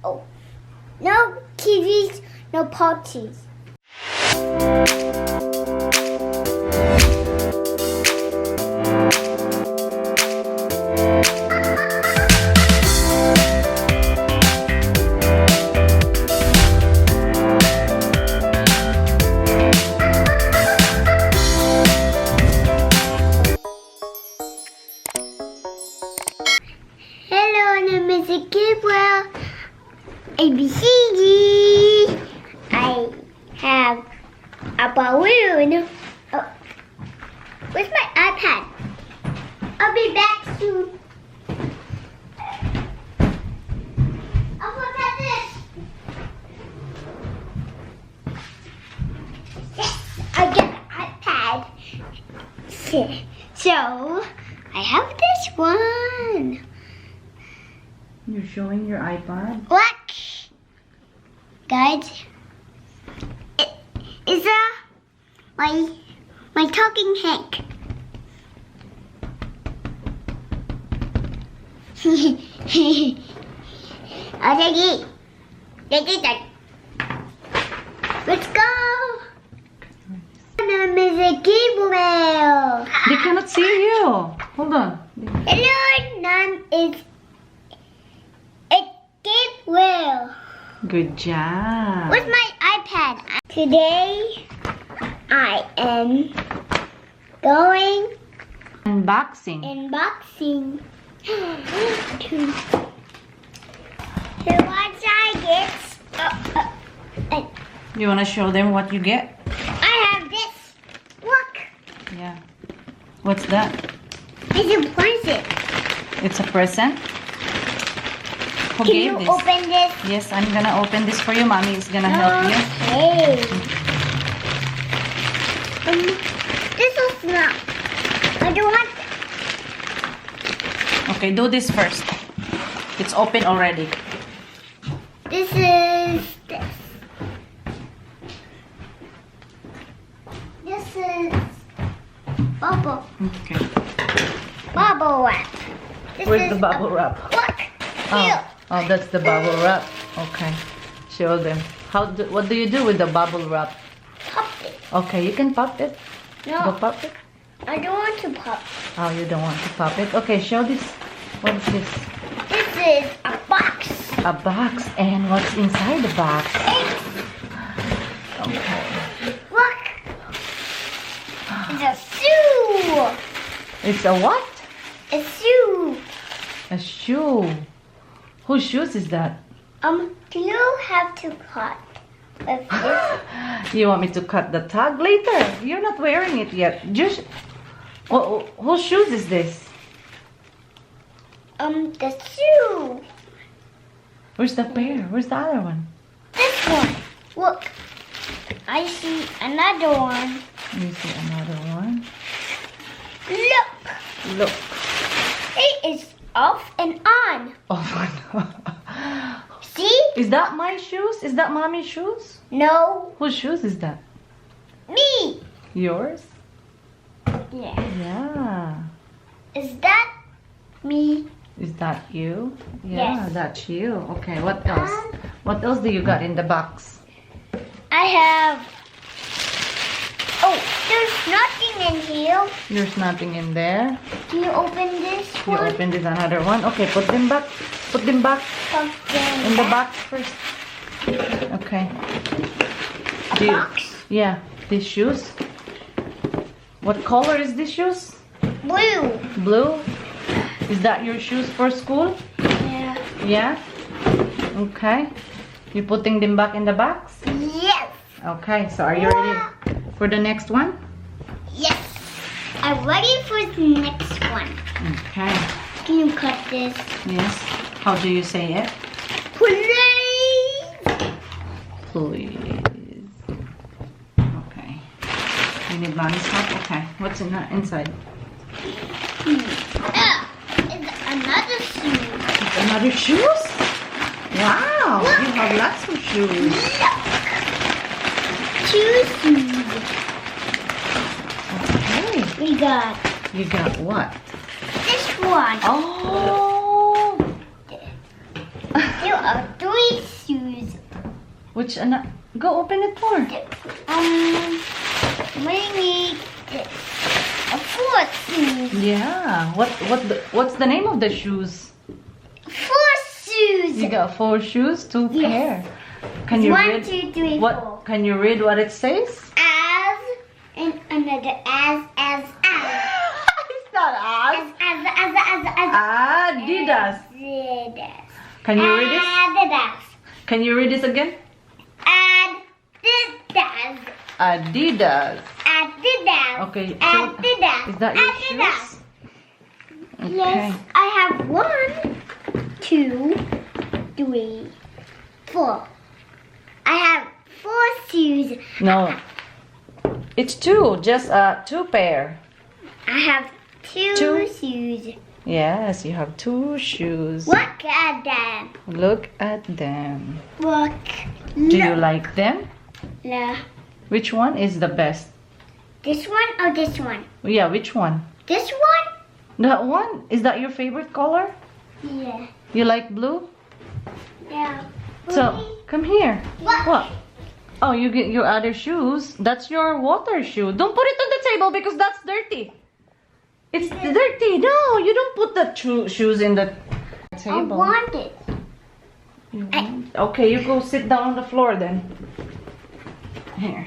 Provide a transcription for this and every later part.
Oh, no TVs, no parties. Hello, name is Gabriel. ABCD. I have a balloon. Oh, where's my iPad? I'll be back soon. I'll look at this. Yes, I get an iPad. So, I have this one. You're showing your iPad? Look, guys, is that my talking Hank? I'll take it. Let's go. My name is Gabriel. They cannot see you. Hold on. Hello, name is Gabriel. Good job. Where's my iPad? Today, I am going Unboxing. unboxing. So what I get? You want to show them what you get? I have this. Look, Yeah. What's that? it's a present. It's a present? Who Can gave you this? open this? Yes, I'm gonna open this for you. Mommy is gonna help you. Okay. This is not. I don't want. Okay, do this first. It's open already. This is this. This is bubble Okay. wrap. This Where's is the bubble wrap? Look, Oh, here. oh, that's the bubble wrap. Okay. Show them. What do you do with the bubble wrap? Pop it. Okay, you can pop it. Go No, pop it. I don't want to pop. Oh, you don't want to pop it? Okay, show this. What is this? This is a box. A box. And what's inside the box? Eggs. Okay. Look. It's a shoe. It's a what? A shoe. A shoe. Whose shoes is that? You have to cut with this. You want me to cut the tag later? You're not wearing it yet. Just whose shoes is this? The shoe. Where's the pair? Where's the other one? This one. Look. I see another one. You see another one? Look. Look. It is off and on. Oh my God. See? Is that my shoes? Is that mommy's shoes? No. Whose shoes is that? Me. Yours? Yeah. Yeah. Is that me? Is that you? Yeah, Yes. that's you. Okay, what else? What else do you got in the box? I have. Oh, there's nothing in here. There's nothing in there. Can you open this You one? open this another one. Okay, put them back. Put them back Something in the box first. Okay. Do you- box. Yeah, these shoes. What color is these shoes? Blue. Blue? Is that your shoes for school? Yeah. Yeah? Okay. You putting them back in the box? Yes. Okay, so are you ready for the next one? Yes. I'm ready for the next one. Okay. Can you cut this? Yes. How do you say it? Please. Please. Okay. You need mommy's help? Okay. What's inside? It's another shoe. Another shoes? Wow. You have lots of shoes. Look. Two shoes. Okay. We got You got what? this one. Oh. There are three shoes. Which go open it for. We need a fourth shoes. Yeah. What's the name of the shoes? 4 shoes. You got 4 shoes, 2 Yes. pair. Can you 1, read 2, 3, what? 4. Can you read what it says? As and another as. It's not us. As. Adidas. Adidas. Can you read this? Adidas. Can you read this again? Adidas. Adidas. Adidas. Okay. so- Adidas. Is that your Adidas. shoes? Okay. Yes, I have 1, 2, 3, 4. I have 4 shoes. No. It's 2. Just 2 pair. I have 2 Two. shoes. Yes, you have 2 shoes. Look at them. Look at them. Look. Do you like them? No. Which one is the best? This one or this one? Yeah, which one? This one? That one? Is that your favorite color? Yeah. You like blue? Yeah. So, come here. What? What? Oh, you get your other shoes. That's your water shoe. Don't put it on the table because that's dirty. It's dirty. No, you don't put the shoes in the I table. want it. You want- Okay, you go sit down on the floor then. Here.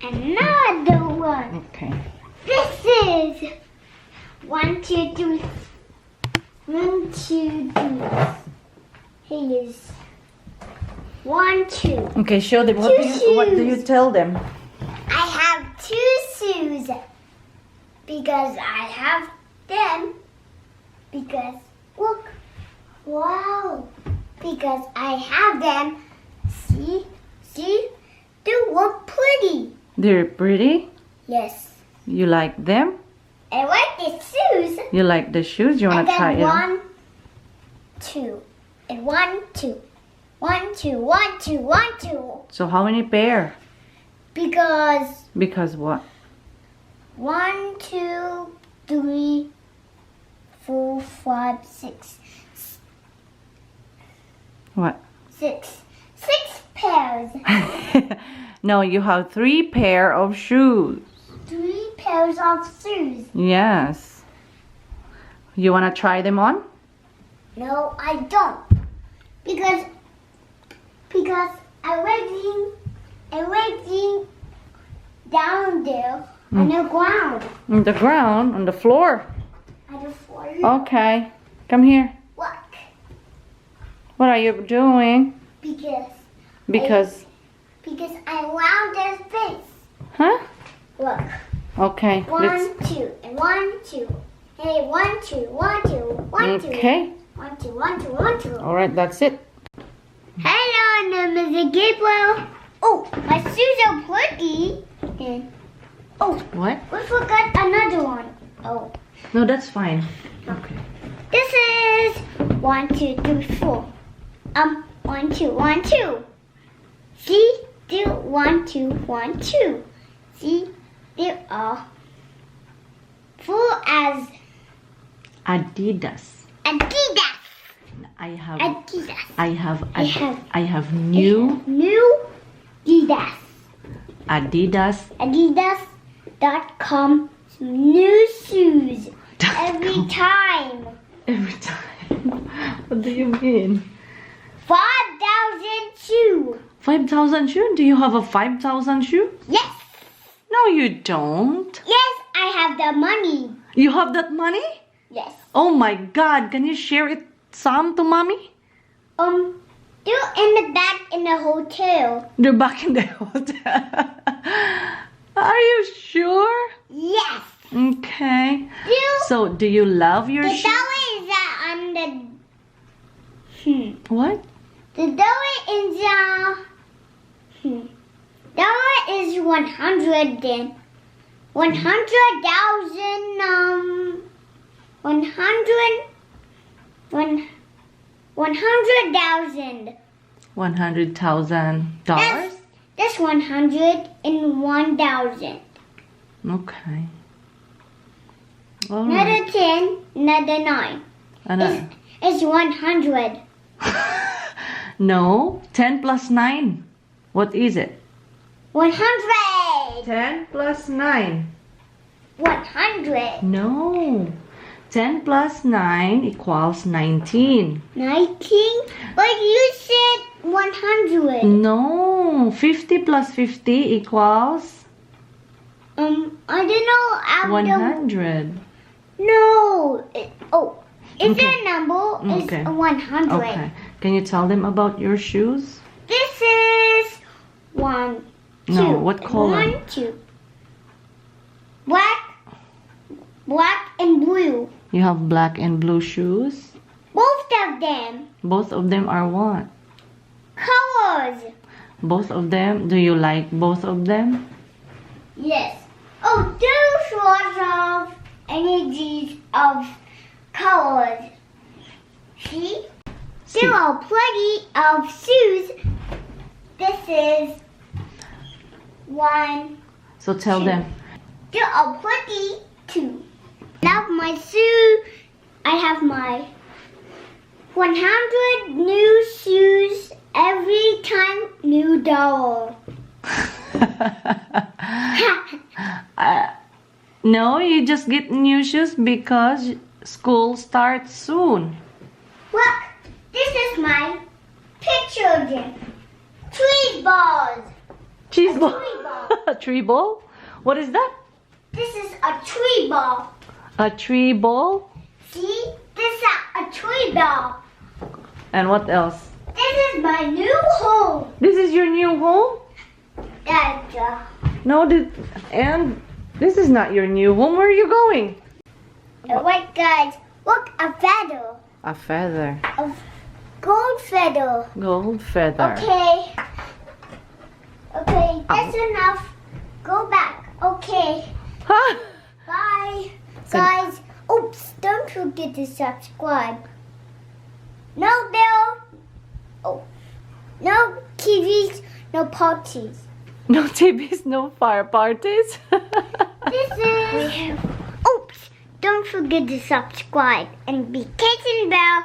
Another one. Okay. This is 1, 2, 3. 1, 2, 3. Here's 1, 2. Okay, show them. What do you shoes. tell them? I have 2 shoes because I have them. Because look, wow. Because I have them. See, they look pretty. They're pretty. Yes, You like them? I like the shoes. You like the shoes? You And want to try then it on? 1, 2, and 1, 2, 1, 2, 1, 2, 1, 2. So how many pair? Because Because what? 1, 2, 3, 4, 5, 6. What? 6 pairs. No, you have 3 pair of shoes. 3 pairs of shoes. Yes. You want to try them on? No, I don't. Because I waiting down there on the ground. On the ground, on the floor. On the floor. Okay. Come here. Look. What are you doing? Because Because, I wound their face. huh? Look. Okay. 1, 2, and 1, 2. Hey, 1, 2, 1, 2, 1, 2. Okay. 1, 2, 1, 2, 1, 2. All right, that's it. Hello, Mr. Gabriel. Oh, my shoes are pretty. And, oh, What? we forgot another one. Oh, No, that's fine. Okay. this is 1, 2, 3, 4. 1, 2, 1, 2. See, there 1, 2, 1, 2. See, there are 4 as Adidas. Adidas. I have Adidas. I have new New Adidas. Adidas. Adidas.com new shoes every time. Every time. What do you mean? 5,000 shoe. 5,000 shoe? Do you have a 5,000 shoe? Yes, No, you don't. yes, I have the money. You have that money? Yes. Oh my God! Can you share it some to mommy? They're in the back in the hotel. They're back in the hotel. Are you sure? Yes. Okay. They're, So, do you love your the shoe? dollar is on the. What? The dollar is dollar is 100 then. 100,000 100,000. $100,000. That's 101,000. Okay. All Another right. 10, another 9. Another. It's 100. No. 10 plus 9. What is it? 100. 10 plus 9. 100. No. 10 plus 9 equals 19. 19? But you said 100. No. 50 plus 50 equals I don't know. 100. No. It's Okay. a number. Okay. It's 100. Okay. Can you tell them about your shoes? This is 1, 2. No, what color? 1, 2. Black and blue. You have black and blue shoes. Both of them. Both of them are what? Colors. Both of them? Do you like both of them? Yes. Oh, there's lots of energies of colors. See? There are plenty of shoes. This is 1. So tell Two. them. There are plenty 2. Now my shoe. I have my 100 new shoes every time new dollar. No, you just get new shoes because school starts soon. Look, this is my picture game. Tree balls. Cheese ball. Tree ball. A tree ball? What is that? This is a tree ball. A tree ball? See? This is a tree ball. And what else? This is my new home. This is your new home? That's No, and this is not your new home. Where are you going? Wait, guys. Look, a feather. A feather. A gold feather. Gold feather. Okay. Okay, that's enough. Go back. Okay. Huh? Bye. Good. Guys, oops, don't forget to subscribe. No bell. Oh. No TVs, no parties. No TVs, no fire parties. This is... Oops, don't forget to subscribe and be kissing bell.